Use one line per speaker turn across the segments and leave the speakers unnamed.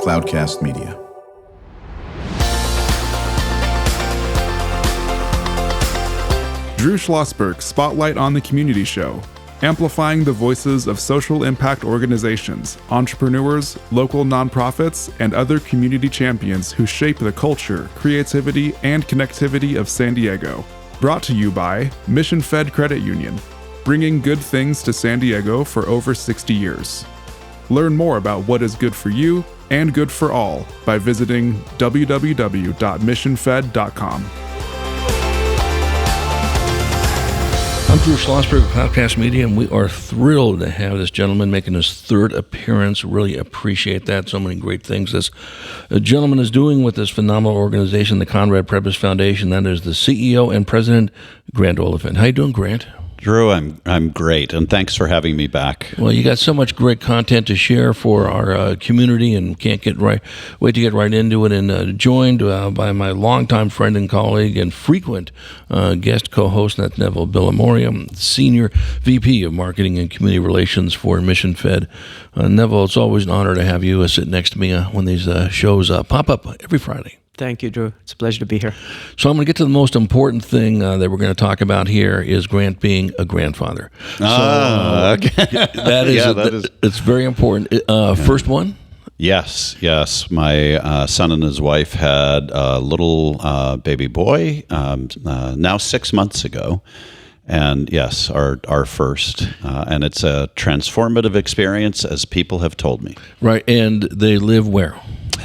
Cloudcast Media. Drew Schlosberg Spotlight on the Community Show, amplifying the voices of social impact organizations, entrepreneurs, local nonprofits, and other community champions who shape the culture, creativity, and connectivity of San Diego. Brought to you by Mission Fed Credit Union, bringing good things to San Diego for over 60 years. Learn more about what is good for you and good for all by visiting www.missionfed.com.
I'm Drew Schlosberg of Cloudcast Media, and we are thrilled to have this gentleman making his third appearance. Really appreciate that. So many great things this gentleman is doing with this phenomenal organization, the Conrad Prebys Foundation. That is the CEO and President, Grant Oliphant. How you doing, Grant?
Drew, I'm great, and thanks for having me back.
Well, you got so much great content to share for our community, and wait to get right into it. And joined by my longtime friend and colleague and frequent guest co-host, that's Neville Billimoria, Senior VP of Marketing and Community Relations for Mission Fed. Neville, it's always an honor to have you sit next to me when these shows pop up every Friday.
Thank you, Drew. It's a pleasure to be here.
So I'm going to get to the most important thing that we're going to talk about here is Grant being a grandfather.
Okay.
That is it's very important. First one?
Yes. My son and his wife had a little baby boy now 6 months ago. And yes, our first. And it's a transformative experience, as people have told me.
Right. And they live where?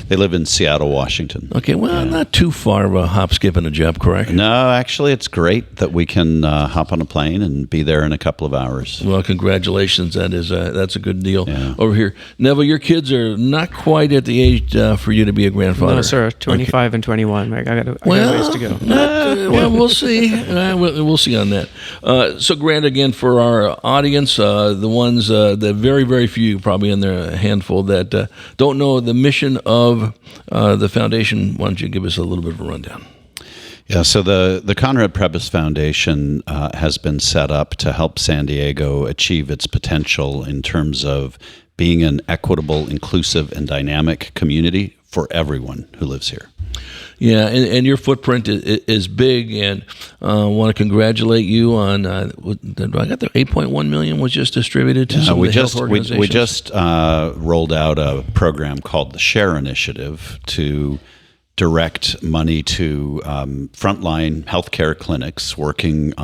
They live in Seattle, Washington.
Okay, well, not too far of a hop, skip, and a jump, correct?
No, actually, it's great that we can hop on a plane and be there in a couple of hours.
Well, congratulations. That's a good deal.
Yeah.
Over here. Neville, your kids are not quite at the age for you to be a grandfather.
No, sir. 25 and 21. I got ways to go.
Well, we'll see. We'll see on that. So, Grant, again, for our audience, the ones, the very, very few, probably in there, a handful, that don't know the mission of the foundation, why don't you give us a little bit of a rundown?
Yeah, so the Conrad Prebys Foundation has been set up to help San Diego achieve its potential in terms of being an equitable, inclusive, and dynamic community for everyone who lives here.
Yeah, and your footprint is big, and I want to congratulate you on, I got the $8.1 million was just distributed to some of the health organizations.
We just rolled out a program called the SHARE Initiative to direct money to frontline healthcare clinics working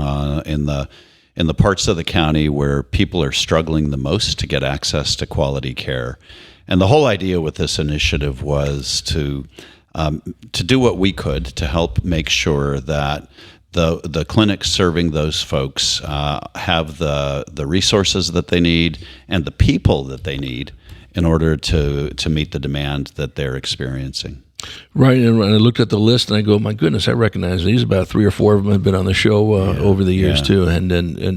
in the parts of the county where people are struggling the most to get access to quality care. And the whole idea with this initiative was to do what we could to help make sure that the clinics serving those folks have the resources that they need and the people that they need in order to meet the demand that they're experiencing.
Right, and I looked at the list and I go, my goodness, I recognize these. About 3 or 4 of them have been on the show over the years too, and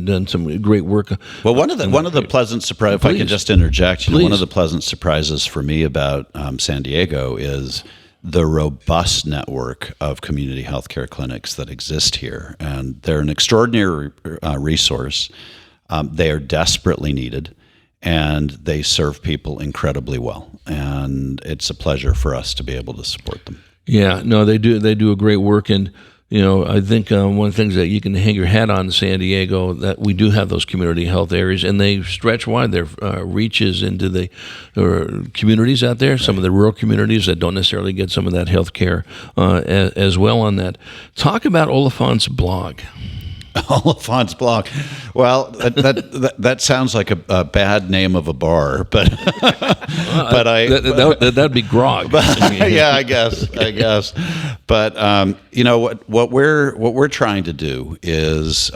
done some great work.
Well, one of the pleasant surprises, if I can just interject, one of the pleasant surprises for me about San Diego is the robust network of community healthcare clinics that exist here, and they're an extraordinary resource. They are desperately needed, and they serve people incredibly well. And it's a pleasure for us to be able to support them. Yeah,
no, they do a great work, and I think one of the things that you can hang your hat on in San Diego, that we do have those community health areas, and they stretch wide. Their reaches into the communities out there, some of the rural communities that don't necessarily get some of that health care as well on that. Talk about Oliphant's blog.
Oliphant's blog. Well, that sounds like a bad name of a bar, but
that'd be grog.
Yeah, I guess. But what we're trying to do is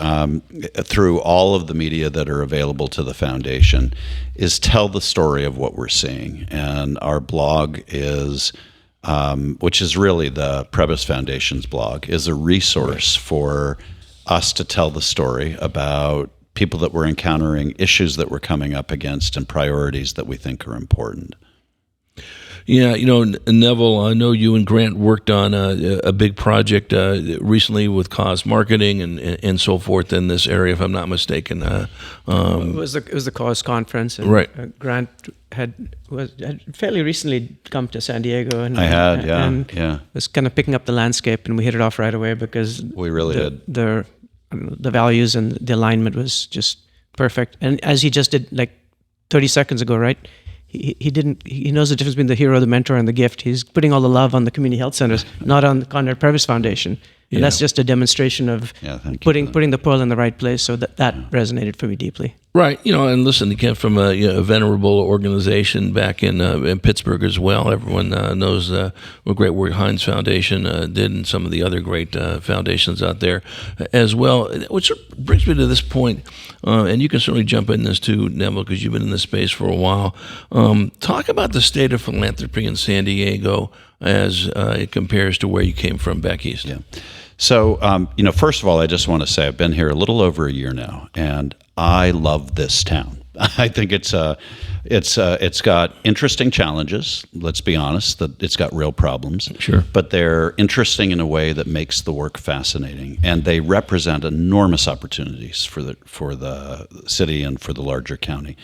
through all of the media that are available to the foundation is tell the story of what we're seeing, and our blog is. Which is really the Prebys Foundation's blog, is a resource for us to tell the story about people that we're encountering, issues that we're coming up against, and priorities that we think are important.
Yeah, Neville, I know you and Grant worked on a big project recently with Cause Marketing and so forth in this area, if I'm not mistaken.
It was the Cause conference, and
right.
Grant had fairly recently come to San Diego, and was kind of picking up the landscape, and we hit it off right away because
we really did.
The values and the alignment was just perfect, and as he just did like 30 seconds ago, right? He knows the difference between the hero, the mentor, and the gift. He's putting all the love on the community health centers, not on the Conrad Prebys Foundation. And that's just a demonstration of putting the pearl in the right place. So that resonated for me deeply.
Right, and listen, he came from a venerable organization back in Pittsburgh as well. Everyone knows what great work Heinz Foundation did, and some of the other great foundations out there as well. Which brings me to this point, and you can certainly jump in this too, Neville, because you've been in this space for a while. Talk about the state of philanthropy in San Diego as it compares to where you came from back east.
Yeah. So, first of all, I just want to say I've been here a little over a year now, and I love this town. I think it's got interesting challenges. Let's be honest, that it's got real problems.
Sure,
but they're interesting in a way that makes the work fascinating, and they represent enormous opportunities for the city and for the larger county.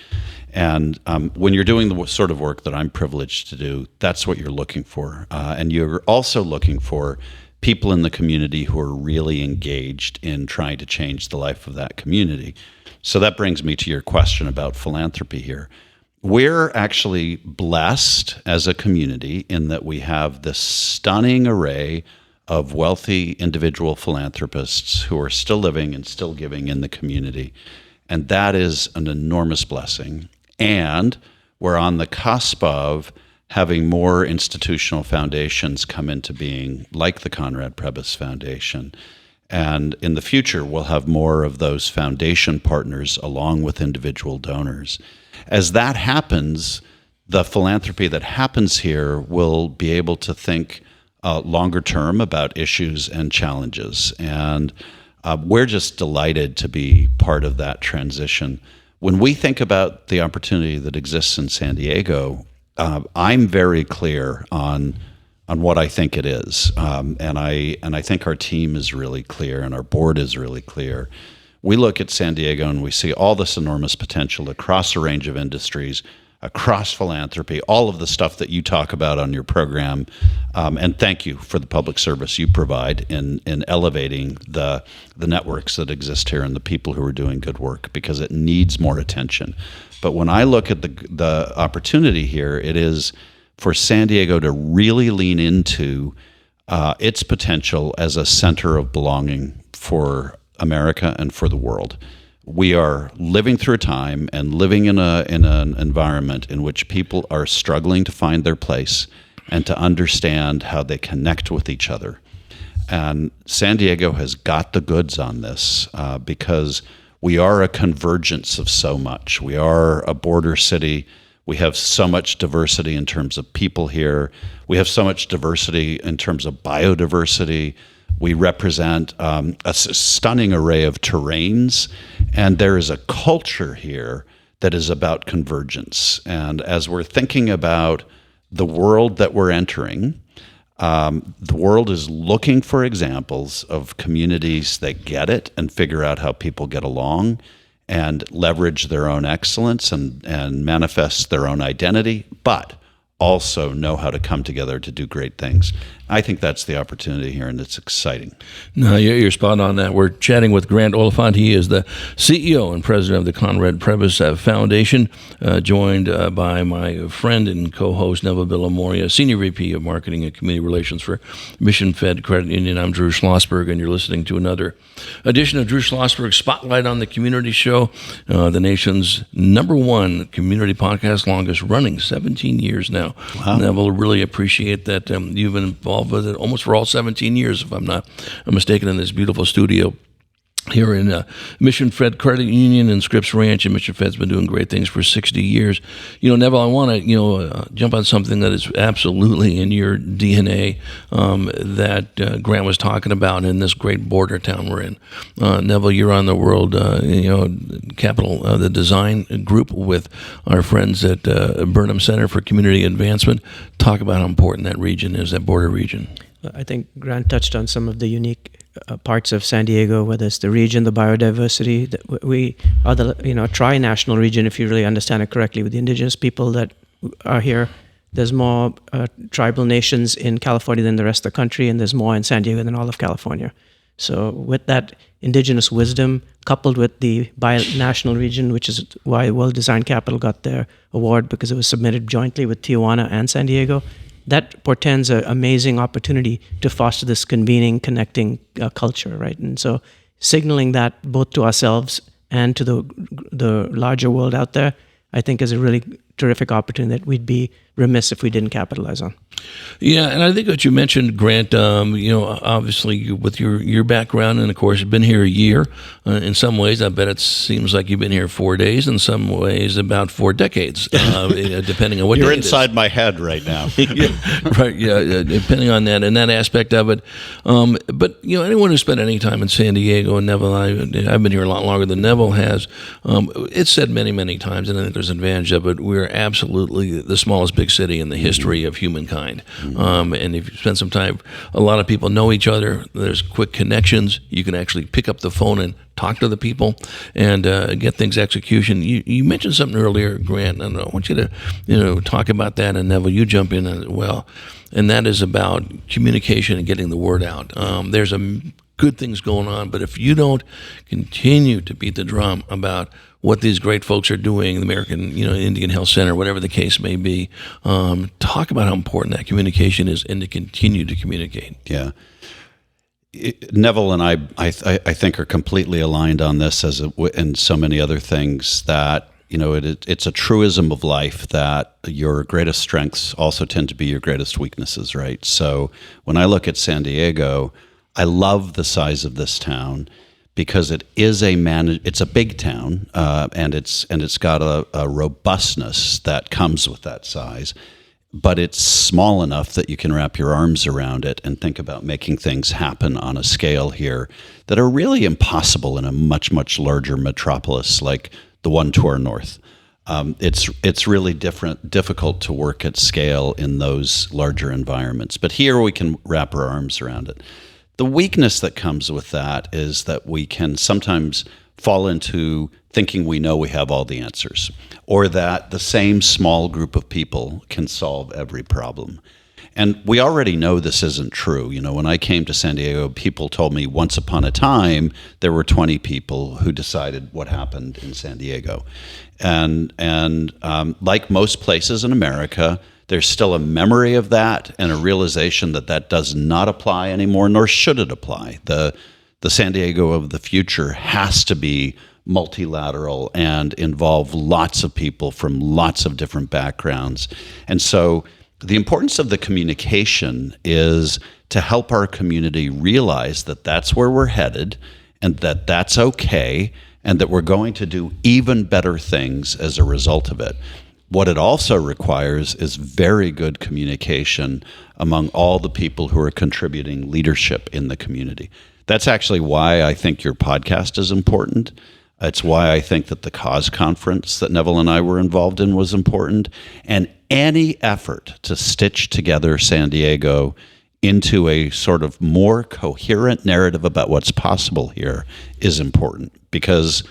And when you're doing the sort of work that I'm privileged to do, that's what you're looking for, and you're also looking for people in the community who are really engaged in trying to change the life of that community. So that brings me to your question about philanthropy here. We're actually blessed as a community in that we have this stunning array of wealthy individual philanthropists who are still living and still giving in the community. And that is an enormous blessing. And we're on the cusp of having more institutional foundations come into being, like the Conrad Prebys Foundation. And in the future, we'll have more of those foundation partners along with individual donors. As that happens, the philanthropy that happens here will be able to think longer term about issues and challenges. And we're just delighted to be part of that transition. When we think about the opportunity that exists in San Diego, I'm very clear on what I think it is, and I think our team is really clear, and our board is really clear. We look at San Diego and we see all this enormous potential across a range of industries, across philanthropy, all of the stuff that you talk about on your program, and thank you for the public service you provide in elevating the networks that exist here and the people who are doing good work, because it needs more attention. But when I look at the opportunity here, it is for San Diego to really lean into its potential as a center of belonging for America and for the world. We are living through a time and living in an environment in which people are struggling to find their place and to understand how they connect with each other. And San Diego has got the goods on this because we are a convergence of so much. We are a border city. We have so much diversity in terms of people here. We have so much diversity in terms of biodiversity. We represent a stunning array of terrains, and there is a culture here that is about convergence. And as we're thinking about the world that we're entering, the world is looking for examples of communities that get it and figure out how people get along and leverage their own excellence and manifest their own identity, but also know how to come together to do great things. I think that's the opportunity here, and it's exciting.
No, you're spot on that. We're chatting with Grant Oliphant. He is the CEO and president of the Conrad Prebys Foundation, joined by my friend and co-host Neville Billimoria, Senior VP of Marketing and Community Relations for Mission Fed Credit Union. I'm Drew Schlosberg, and you're listening to another edition of Drew Schlosberg's Spotlight on the Community Show, the nation's #1 community podcast, longest running, 17 years now. Wow. Neville, really appreciate that you've been involved with it almost for all 17 years, if I'm not mistaken, in this beautiful studio here in Mission Fed Credit Union and Scripps Ranch, and Mission Fed's been doing great things for 60 years. Neville, I want to jump on something that is absolutely in your DNA that Grant was talking about in this great border town we're in. Neville, you're on the World Capital, the Design Group with our friends at Burnham Center for Community Advancement. Talk about how important that region is, that border region.
I think Grant touched on some of the unique parts of San Diego, whether it's the region, the biodiversity. We are the tri-national region, if you really understand it correctly, with the indigenous people that are here. There's more tribal nations in California than the rest of the country, and there's more in San Diego than all of California. So with that indigenous wisdom, coupled with the binational region, which is why World Design Capital got their award, because it was submitted jointly with Tijuana and San Diego, that portends an amazing opportunity to foster this convening, connecting culture, right? And so signaling that both to ourselves and to the larger world out there, I think is a really terrific opportunity that we'd be remiss if we didn't capitalize on.
Yeah, and I think what you mentioned, Grant, obviously with your background, and of course you've been here a year. In some ways, I bet it seems like you've been here 4 days. In some ways, about 4 decades, depending on what
You're
day
inside my head right now.
Right, yeah, depending on that and that aspect of it. But anyone who spent any time in San Diego, and Neville, I've been here a lot longer than Neville has. It's said many, many times, and I think there's an advantage of it. We're absolutely the smallest big city in the history of humankind. And if you spend some time, a lot of people know each other. There's quick connections. You can actually pick up the phone and talk to the people and get things execution. You mentioned something earlier, Grant, and I want you to talk about that, and Neville, you jump in as well. And that is about communication and getting the word out. There's good things going on, but if you don't continue to beat the drum about what these great folks are doing, the American, Indian Health Center, whatever the case may be, talk about how important that communication is, and to continue to communicate.
Yeah. Neville and I think are completely aligned on this, and so many other things, that it's a truism of life that your greatest strengths also tend to be your greatest weaknesses, right? So when I look at San Diego, I love the size of this town, because it is it's a big town, and it's got a robustness that comes with that size, but it's small enough that you can wrap your arms around it and think about making things happen on a scale here that are really impossible in a much, much larger metropolis like the one to our north. It's really difficult to work at scale in those larger environments, but here we can wrap our arms around it. The weakness that comes with that is that we can sometimes fall into thinking we know we have all the answers, or that the same small group of people can solve every problem. And we already know this isn't true. When I came to San Diego, people told me once upon a time there were 20 people who decided what happened in San Diego. And like most places in America, there's still a memory of that and a realization that does not apply anymore, nor should it apply. The San Diego of the future has to be multilateral and involve lots of people from lots of different backgrounds. And so the importance of the communication is to help our community realize that that's where we're headed, and that that's okay, and that we're going to do even better things as a result of it. What it also requires is very good communication among all the people who are contributing leadership in the community. That's actually why I think your podcast is important. It's why I think that the Cause Conference that Neville and I were involved in was important. And any effort to stitch together San Diego into a sort of more coherent narrative about what's possible here is important, because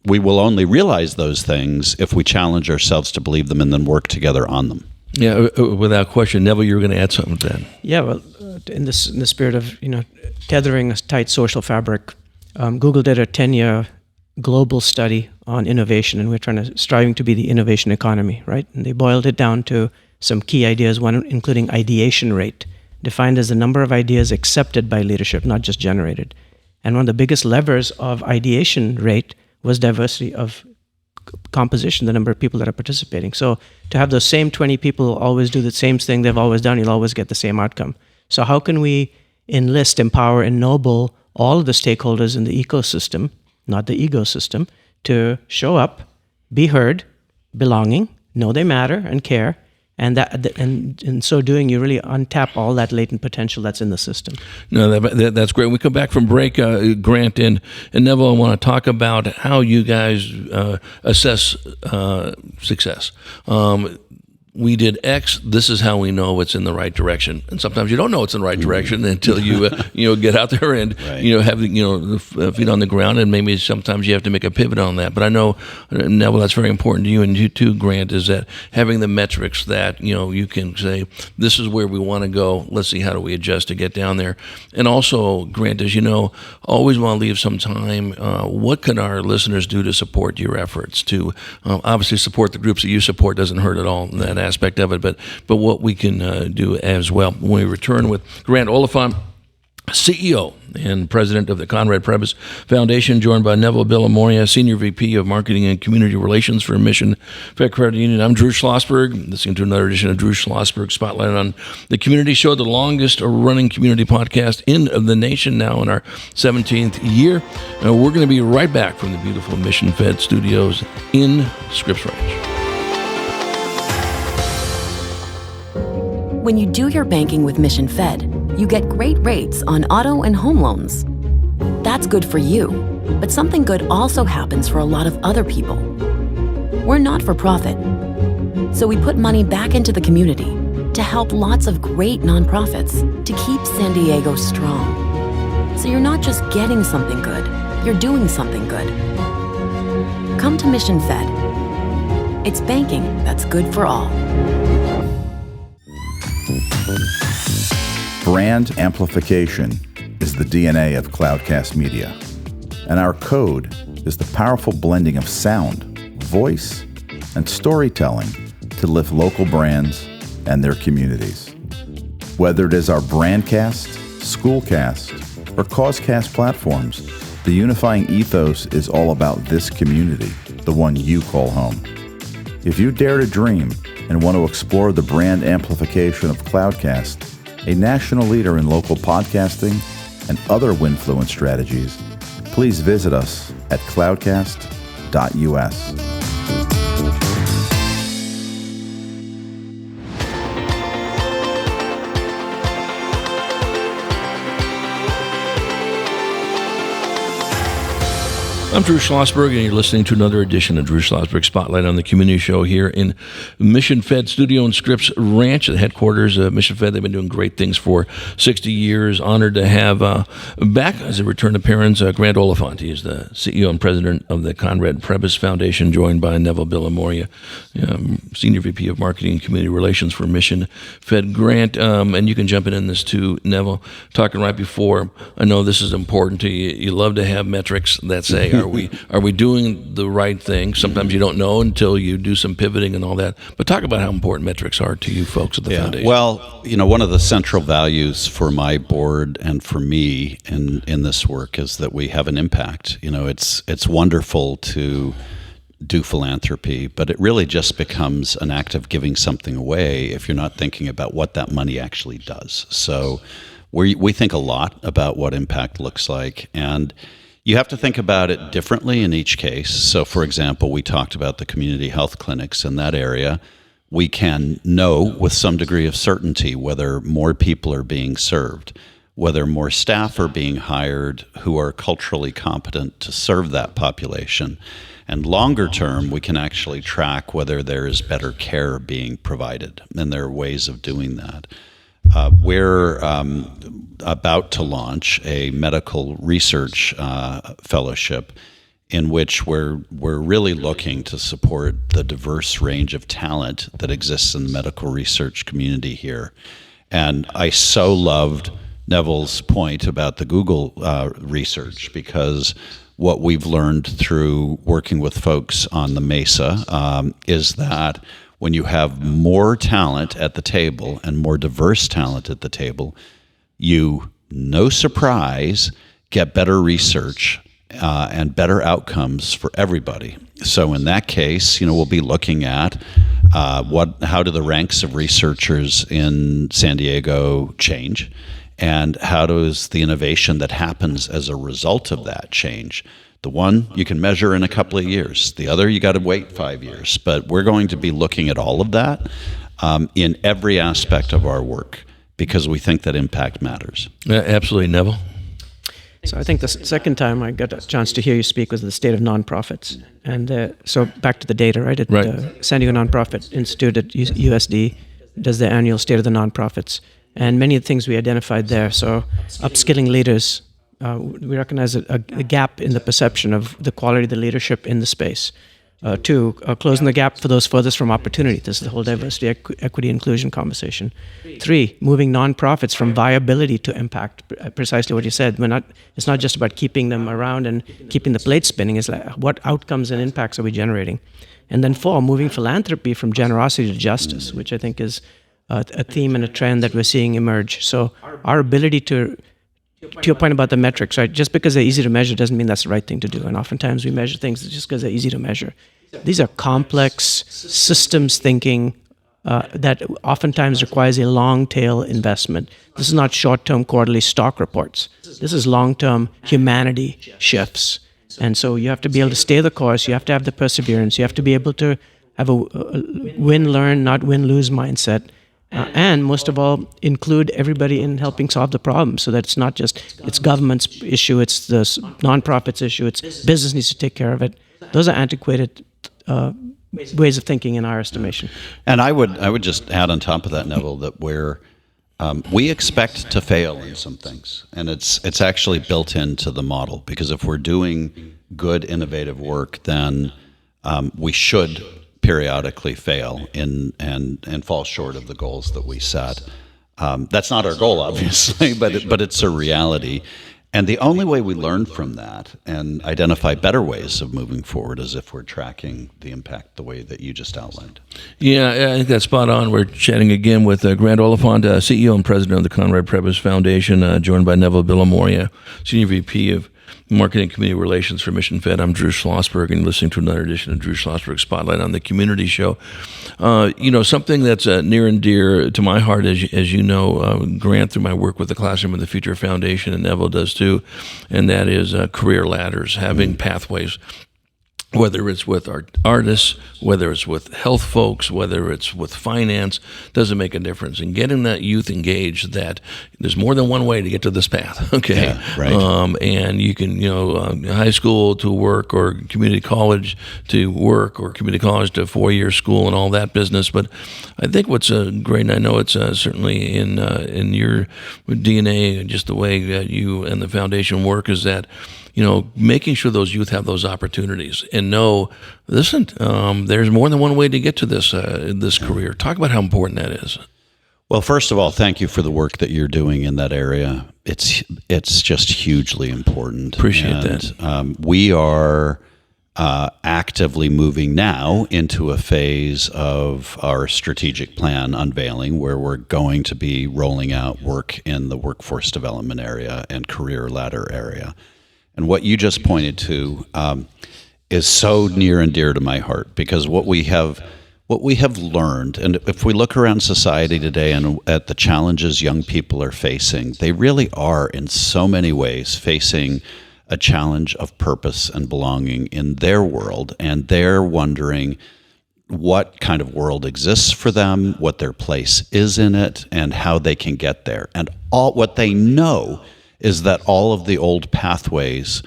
we will only realize those things if we challenge ourselves to believe them and then work together on them.
Yeah, without question. Neville, you were going to add something to that.
Yeah, well, in the spirit of tethering a tight social fabric, Google did a 10-year global study on innovation, and we're striving to be the innovation economy, right? And they boiled it down to some key ideas, one including ideation rate, defined as the number of ideas accepted by leadership, not just generated. And one of the biggest levers of ideation rate was diversity of composition, the number of people that are participating. So to have those same 20 people always do the same thing they've always done, you'll always get the same outcome. So how can we enlist, empower, ennoble all of the stakeholders in the ecosystem, not the ego system, to show up, be heard, belonging, know they matter and care, and in so doing, you really untap all that latent potential that's in the system.
No, that's great. When we come back from break, Grant and Neville, I want to talk about how you guys assess success. We did X. This is how we know it's in the right direction. And sometimes you don't know it's in the right direction until you get out there and
right.
Have the feet on the ground. And maybe sometimes you have to make a pivot on that. But I know, Neville, that's very important to you, and you too, Grant, is that having the metrics that you can say, this is where we want to go. Let's see, how do we adjust to get down there? And also, Grant, as you know, always want to leave some time. What can our listeners do to support your efforts? To obviously support the groups that you support doesn't hurt at all in that aspect of it, but what we can do as well. When we return with Grant Oliphant, CEO and president of the Conrad Prebys Foundation, joined by Neville Billimoria, Senior VP of Marketing and Community Relations for Mission Fed Credit Union. I'm Drew Schlosberg, listening to another edition of Drew Schlosberg Spotlight on the Community Show, the longest running community podcast in the nation, now in our 17th year. We're going to be right back from the beautiful Mission Fed studios in Scripps Ranch.
When you do your banking with Mission Fed, you get great rates on auto and home loans. That's good for you, but something good also happens for a lot of other people. We're not for profit, so we put money back into the community to help lots of great nonprofits to keep San Diego strong. So you're not just getting something good, you're doing something good. Come to Mission Fed. It's banking that's good for all.
Brand amplification is the DNA of Cloudcast Media, and our code is the powerful blending of sound, voice, and storytelling to lift local brands and their communities. Whether it is our Brandcast, Schoolcast, or Causecast platforms, the unifying ethos is all about this community, the one you call home. If you dare to dream and want to explore the brand amplification of Cloudcast, a national leader in local podcasting and other Winfluence strategies, please visit us at cloudcast.us.
I'm Drew Schlosberg, and you're listening to another edition of Drew Schlosberg Spotlight on the Community Show here in Mission Fed Studio in Scripps Ranch, the headquarters of Mission Fed. They've been doing great things for 60 years. Honored to have back as a return appearance Grant Oliphant. He is the CEO and president of the Conrad Prebys Foundation, joined by Neville Billimoria, Senior VP of Marketing and Community Relations for Mission Fed. Grant, and you can jump in this too, Neville, talking right before, I know this is important to you. You love to have metrics that say, are we doing the right thing? Sometimes you don't know until you do some pivoting and all that. But talk about how important metrics are to you folks at the foundation.
Well, one of the central values for my board and for me in this work is that we have an impact. It's wonderful to do philanthropy, but it really just becomes an act of giving something away if you're not thinking about what that money actually does. So we think a lot about what impact looks like, and you have to think about it differently in each case. So, for example, we talked about the community health clinics in that area. We can know with some degree of certainty whether more people are being served, whether more staff are being hired who are culturally competent to serve that population. And longer term, we can actually track whether there is better care being provided, and there are ways of doing that. We're about to launch a medical research fellowship in which we're really looking to support the diverse range of talent that exists in the medical research community here. And I so loved Neville's point about the Google research, because what we've learned through working with folks on the Mesa is that when you have more talent at the table and more diverse talent at the table, you, no surprise, get better research and better outcomes for everybody. So in that case, we'll be looking at how do the ranks of researchers in San Diego change, and how does the innovation that happens as a result of that change. The one you can measure in a couple of years. The other you got to wait 5 years. But we're going to be looking at all of that in every aspect of our work because we think that impact matters.
Absolutely, Neville.
So I think the second time I got a chance to hear you speak was the state of nonprofits. And so back to the data, right? At San Diego Nonprofit Institute at USD does the annual state of the nonprofits. And many of the things we identified there. So upskilling leaders, we recognize a gap in the perception of the quality of the leadership in the space. 2, closing the gap for those furthest from opportunity. This is the whole diversity, equity, inclusion conversation. 3, moving nonprofits from viability to impact. Precisely what you said. It's not just about keeping them around and keeping the plate spinning. It's like what outcomes and impacts are we generating? And then 4, moving philanthropy from generosity to justice, which I think is a theme and a trend that we're seeing emerge. So our ability to your point about the metrics, right? Just because they're easy to measure doesn't mean that's the right thing to do. And oftentimes we measure things just because they're easy to measure. These are complex systems thinking that oftentimes requires a long tail investment. This is not short-term quarterly stock reports. This is long-term humanity shifts. And so you have to be able to stay the course. You have to have the perseverance. You have to be able to have a win-learn, not win-lose mindset. And most of all, include everybody in helping solve the problem so that it's not just it's government's issue, it's the nonprofit's issue, it's business needs to take care of it. Those are antiquated ways of thinking in our estimation.
And I would just add on top of that, Neville, that we expect to fail in some things, and it's actually built into the model, because if we're doing good, innovative work, then we should periodically fail and fall short of the goals that we set. That's not our goal, obviously, but it's a reality. And the only way we learn from that and identify better ways of moving forward is if we're tracking the impact the way that you just outlined.
Yeah, I think that's spot on. We're chatting again with Grant Oliphant, CEO and president of the Conrad Prebys Foundation, joined by Neville Billimoria, senior VP of Marketing and Community Relations for Mission Fed. I'm Drew Schlosberg, and listening to another edition of Drew Schlosberg Spotlight on the Community Show. Something that's near and dear to my heart, as you know, Grant, through my work with the Classroom of the Future Foundation, and Neville does too, and that is career ladders, having pathways. Whether it's with our artists, whether it's with health folks, whether it's with finance, doesn't make a difference. And getting that youth engaged that there's more than one way to get to this path, okay?
Yeah, right.
And you can, high school to work, or community college to work, or community college to 4-year school and all that business. But I think what's great, and I know it's certainly in your DNA, just the way that you and the foundation work, is that making sure those youth have those opportunities and know, listen, there's more than one way to get to this career. Talk about how important that is.
Well, first of all, thank you for the work that you're doing in that area. It's just hugely important.
Appreciate that.
We are actively moving now into a phase of our strategic plan unveiling, where we're going to be rolling out work in the workforce development area and career ladder area. And what you just pointed to is so near and dear to my heart, because what we have learned, and if we look around society today and at the challenges young people are facing, they really are in so many ways facing a challenge of purpose and belonging in their world, and they're wondering what kind of world exists for them, what their place is in it, and how they can get there. And all what they know is that all of the old pathways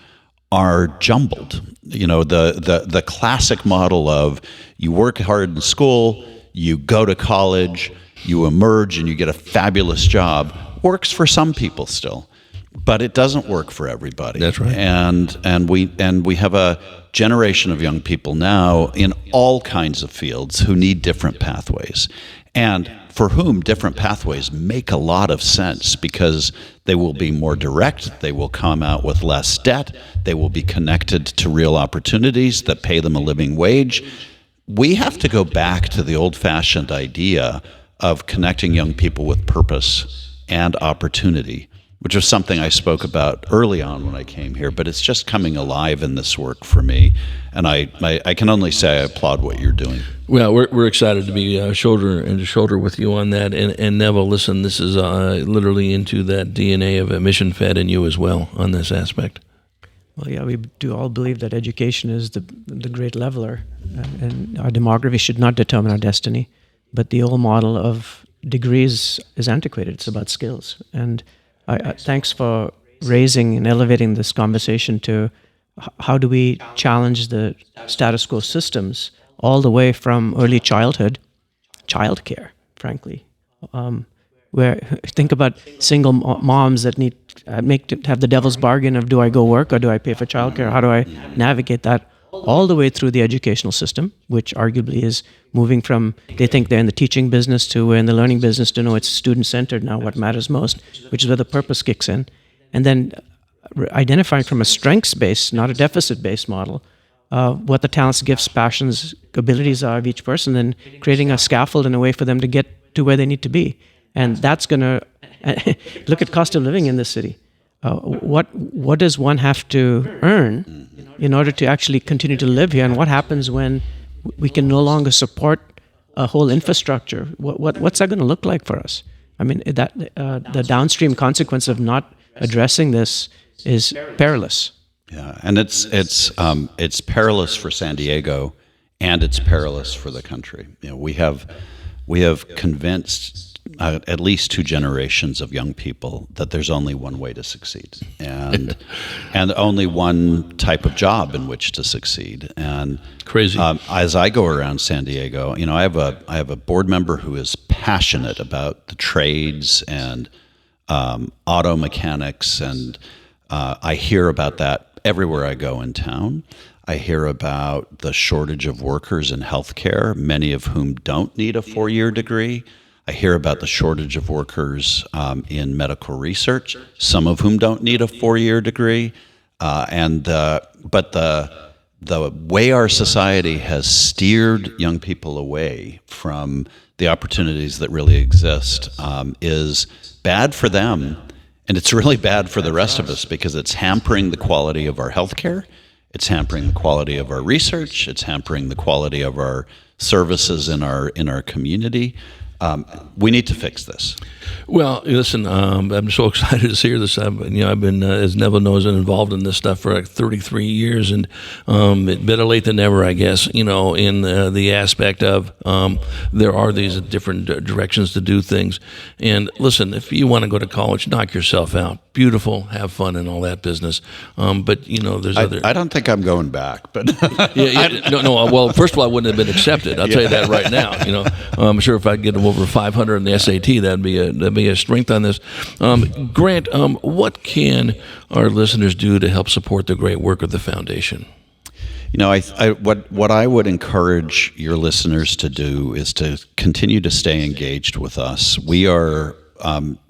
are jumbled. The classic model of you work hard in school, you go to college, you emerge, and you get a fabulous job works for some people still, but it doesn't work for everybody.
That's right.
And we have a generation of young people now in all kinds of fields who need different pathways, and for whom different pathways make a lot of sense, because they will be more direct, they will come out with less debt, they will be connected to real opportunities that pay them a living wage. We have to go back to the old-fashioned idea of connecting young people with purpose and opportunity, which was something I spoke about early on when I came here, but it's just coming alive in this work for me. And I can only say I applaud what you're doing.
Well, we're excited to be shoulder to shoulder with you on that. And Neville, listen, this is literally into that DNA of Mission Fed in you as well on this aspect.
Well, yeah, we do all believe that education is the great leveler, and our demography should not determine our destiny. But the old model of degrees is antiquated. It's about skills. And thanks for raising and elevating this conversation to how do we challenge the status quo systems all the way from early childhood, childcare, frankly. Where think about single moms that need have the devil's bargain of, do I go work or do I pay for childcare? How do I navigate that? All the way through the educational system, which arguably is moving from, they think they're in the teaching business to we're in the learning business, to know it's student-centered now, what matters most, which is where the purpose kicks in. And then identifying from a strengths-based, not a deficit-based model, what the talents, gifts, passions, abilities are of each person, and creating a scaffold and a way for them to get to where they need to be. And that's going to, look at cost of living in this city. What does one have to earn in order to actually continue to live here? And what happens when we can no longer support a whole infrastructure? What's that going to look like for us? I mean, that the downstream consequence of not addressing this is perilous.
Yeah, and it's perilous for San Diego, and it's perilous for the country. You know, we have convinced at least 2 generations of young people that there's only one way to succeed, and only one type of job in which to succeed. And
crazy.
As I go around San Diego, you know, I have a board member who is passionate about the trades and auto mechanics, and I hear about that everywhere I go in town. I hear about the shortage of workers in healthcare, many of whom don't need a 4-year degree. I hear about the shortage of workers in medical research, some of whom don't need a 4-year degree. But the way our society has steered young people away from the opportunities that really exist is bad for them, and it's really bad for the rest of us, because it's hampering the quality of our healthcare, it's hampering the quality of our research, it's hampering the quality of our services in our community. We need to fix this.
Well, listen, I'm so excited to hear this. I've been, as Neville knows, involved in this stuff for like 33 years, and better late than never, I guess. You know, in the aspect of there are these different directions to do things. And listen, if you want to go to college, knock yourself out. Beautiful, have fun, and all that business. But you know, there's other.
I don't think I'm going back, but
no. Well, first of all, I wouldn't have been accepted. I'll tell you that right now. You know, I'm sure if I get them over 500 in the SAT, that'd be a strength on this. Grant, what can our listeners do to help support the great work of the foundation?
You know, what I would encourage your listeners to do is to continue to stay engaged with us. We are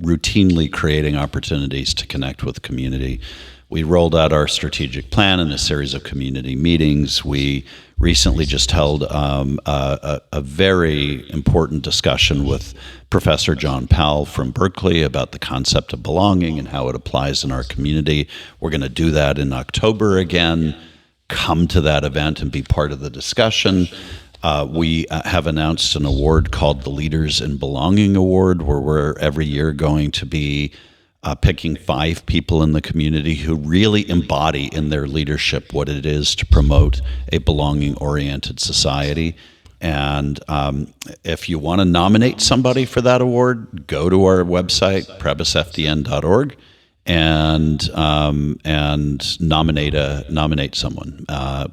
routinely creating opportunities to connect with the community. We rolled out our strategic plan in a series of community meetings. We recently just held a very important discussion with Professor John Powell from Berkeley about the concept of belonging and how it applies in our community. We're going to do that in October again. Come to that event and be part of the discussion. We have announced an award called the Leaders in Belonging Award, where we're every year going to be picking 5 people in the community who really embody in their leadership what it is to promote a belonging-oriented society. And if you want to nominate somebody for that award, go to our website, prebysfdn.org, and nominate someone.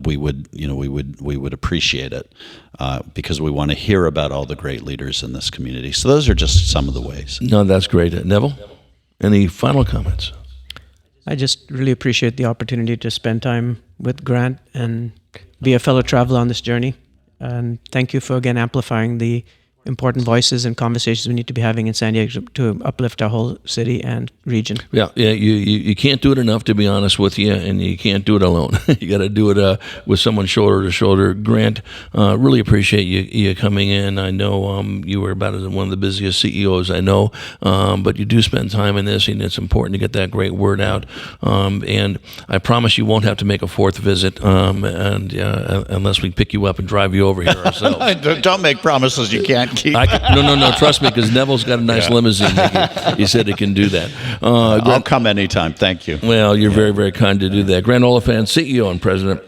We would appreciate it because we want to hear about all the great leaders in this community. So those are just some of the ways.
No, that's great. Neville, any final comments?
I just really appreciate the opportunity to spend time with Grant and be a fellow traveler on this journey. And thank you for again amplifying the important voices and conversations we need to be having in San Diego to uplift our whole city and region.
Yeah. You can't do it enough, to be honest with you, and you can't do it alone. You got to do it with someone shoulder to shoulder. Grant, really appreciate you coming in. I know you were about one of the busiest CEOs I know, but you do spend time in this, and it's important to get that great word out. And I promise you won't have to make a fourth visit, unless we pick you up and drive you over here ourselves.
Don't make promises you can't keep.
No, trust me, because Neville's got a nice limousine. He said he can do that.
I'll come anytime. Thank you.
Well, you're very, very kind to do that. Grant Oliphant, CEO and President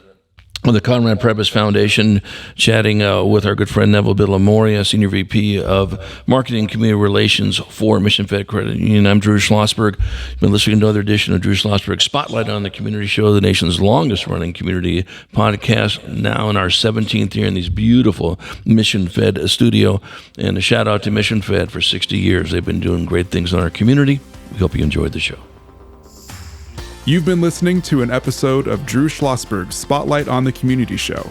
of the Conrad Prebys Foundation, chatting with our good friend Neville Billimoria, Senior VP of Marketing and Community Relations for Mission Fed Credit Union. I'm Drew Schlosberg. You've been listening to another edition of Drew Schlosberg Spotlight on the Community Show, the nation's longest-running community podcast, now in our 17th year in these beautiful Mission Fed studio. And a shout-out to Mission Fed for 60 years. They've been doing great things in our community. We hope you enjoyed the show.
You've been listening to an episode of Drew Schlosberg's Spotlight on the Community Show,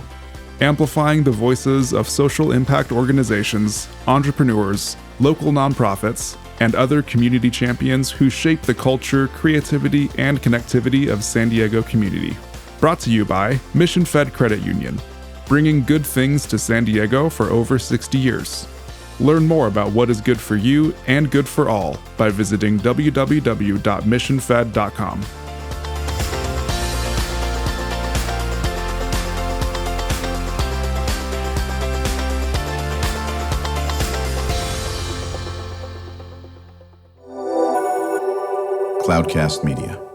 amplifying the voices of social impact organizations, entrepreneurs, local nonprofits, and other community champions who shape the culture, creativity, and connectivity of San Diego community. Brought to you by Mission Fed Credit Union, bringing good things to San Diego for over 60 years. Learn more about what is good for you and good for all by visiting www.missionfed.com.
Cloudcast Media.